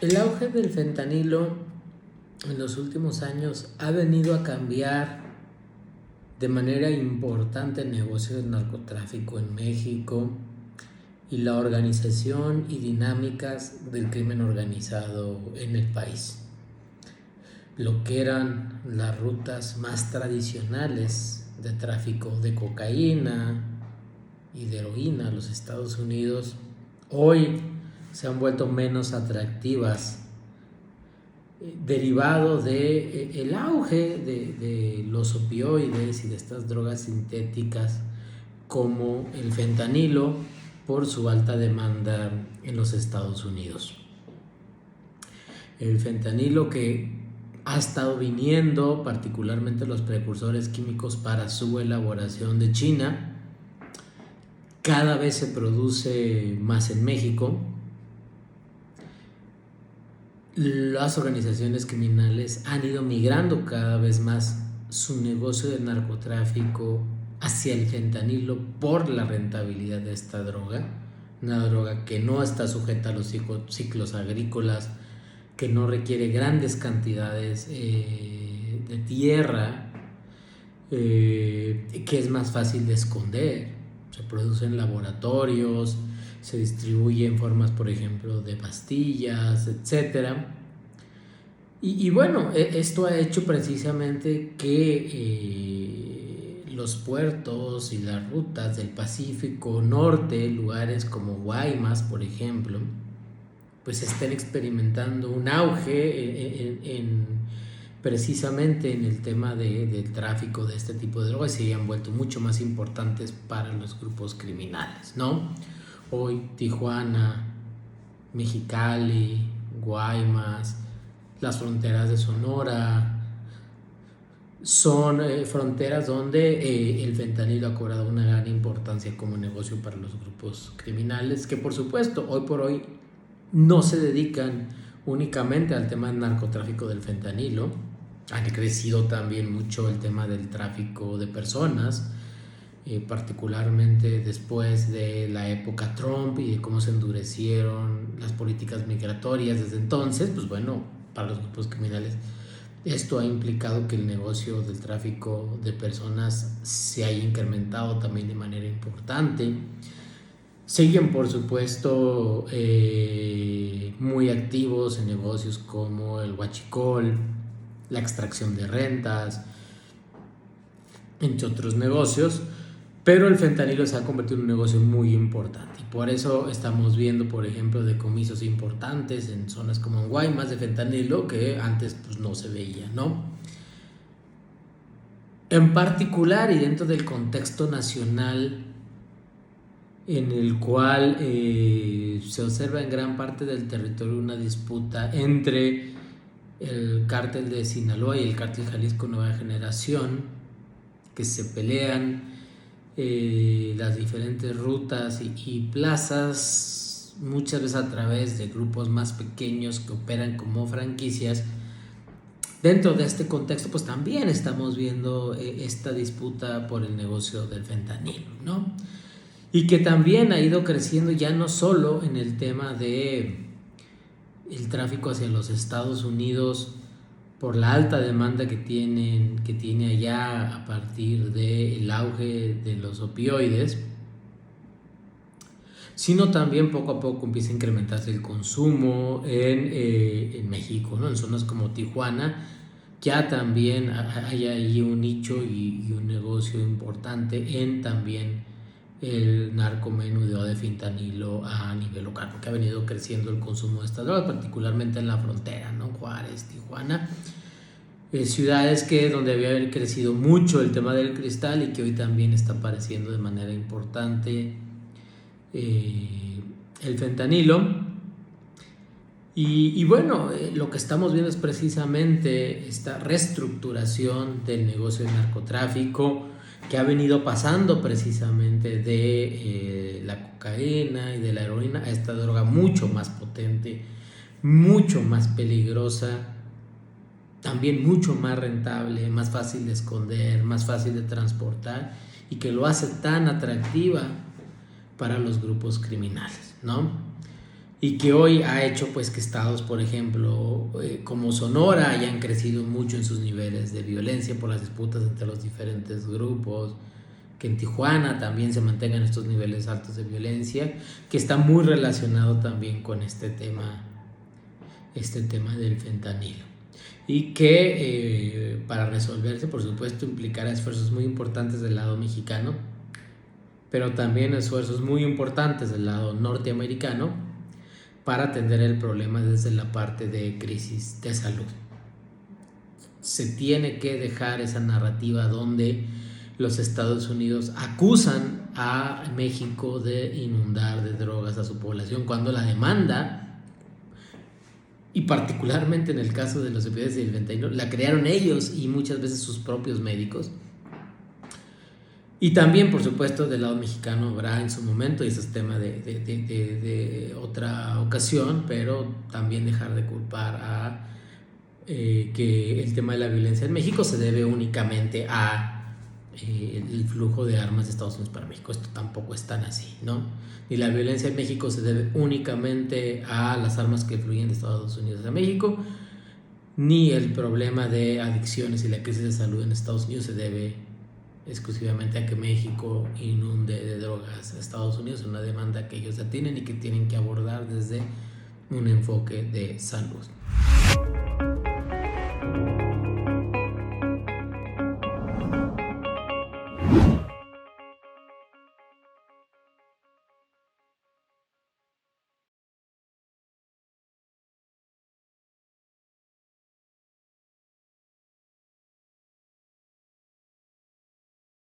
El auge del fentanilo en los últimos años ha venido a cambiar de manera importante el negocio del narcotráfico en México y la organización y dinámicas del crimen organizado en el país. Lo que eran las rutas más tradicionales de tráfico de cocaína y de heroína a los Estados Unidos, hoy se han vuelto menos atractivas, derivado de el auge de los opioides y de estas drogas sintéticas como el fentanilo por su alta demanda en los Estados Unidos. El fentanilo que ha estado viniendo, particularmente los precursores químicos para su elaboración de China, cada vez se produce más en México. Las organizaciones criminales han ido migrando cada vez más su negocio de narcotráfico hacia el fentanilo por la rentabilidad de esta droga, una droga que no está sujeta a los ciclos agrícolas, que no requiere grandes cantidades de tierra, que es más fácil de esconder. Se produce en laboratorios, se distribuye en formas, por ejemplo, de pastillas, etc. Y bueno, esto ha hecho precisamente que los puertos y las rutas del Pacífico Norte, lugares como Guaymas, por ejemplo, pues estén experimentando un auge precisamente en el tema del tráfico de este tipo de drogas, y se han vuelto mucho más importantes para los grupos criminales, ¿no? Hoy Tijuana, Mexicali, Guaymas, las fronteras de Sonora son fronteras donde el fentanilo ha cobrado una gran importancia como negocio para los grupos criminales, que por supuesto hoy por hoy no se dedican únicamente al tema del narcotráfico del fentanilo. Ha crecido también mucho el tema del tráfico de personas, particularmente después de la época Trump y de cómo se endurecieron las políticas migratorias desde entonces. Pues bueno, para los grupos criminales esto ha implicado que el negocio del tráfico de personas se haya incrementado también de manera importante. Siguen, por supuesto, muy activos en negocios como el huachicol, la extracción de rentas, entre otros negocios, pero el fentanilo se ha convertido en un negocio muy importante, y por eso estamos viendo, por ejemplo, decomisos importantes en zonas como en Guaymas de fentanilo que antes pues no se veía, ¿no? En particular, y dentro del contexto nacional en el cual se observa en gran parte del territorio una disputa entre el cártel de Sinaloa y el cártel Jalisco Nueva Generación, que se pelean las diferentes rutas y plazas, muchas veces a través de grupos más pequeños que operan como franquicias. Dentro de este contexto, pues también estamos viendo esta disputa por el negocio del fentanilo, ¿no? Y que también ha ido creciendo ya no solo en el tema de el tráfico hacia los Estados Unidos por la alta demanda que tiene allá a partir del auge de los opioides, sino también poco a poco empieza a incrementarse el consumo en México, ¿no? En zonas como Tijuana ya también hay ahí un nicho y un negocio importante en también el narcomenudeo de fentanilo a nivel local, porque ha venido creciendo el consumo de estas drogas, particularmente en la frontera, ¿no? Juárez, Tijuana, ciudades donde había crecido mucho el tema del cristal y que hoy también está apareciendo de manera importante el fentanilo. Y bueno, lo que estamos viendo es precisamente esta reestructuración del negocio del narcotráfico, que ha venido pasando precisamente de la cocaína y de la heroína a esta droga mucho más potente, mucho más peligrosa, también mucho más rentable, más fácil de esconder, más fácil de transportar, y que lo hace tan atractiva para los grupos criminales, ¿no? y que hoy ha hecho pues que estados, por ejemplo, como Sonora, hayan crecido mucho en sus niveles de violencia por las disputas entre los diferentes grupos, que en Tijuana también se mantengan estos niveles altos de violencia, que está muy relacionado también con este tema del fentanilo, y que para resolverse, por supuesto, implicará esfuerzos muy importantes del lado mexicano, pero también esfuerzos muy importantes del lado norteamericano para atender el problema desde la parte de crisis de salud. Se tiene que dejar esa narrativa donde los Estados Unidos acusan a México de inundar de drogas a su población, cuando la demanda, y particularmente en el caso de los opioides y el fentanilo, la crearon ellos y muchas veces sus propios médicos. Y también, por supuesto, del lado mexicano habrá en su momento, y ese es tema de otra ocasión, pero también dejar de culpar a que el tema de la violencia en México se debe únicamente a el flujo de armas de Estados Unidos para México. Esto tampoco es tan así, ¿no? Ni la violencia en México se debe únicamente a las armas que fluyen de Estados Unidos a México, ni el problema de adicciones y la crisis de salud en Estados Unidos se debe exclusivamente a que México inunde de drogas a Estados Unidos, una demanda que ellos ya tienen y que tienen que abordar desde un enfoque de salud.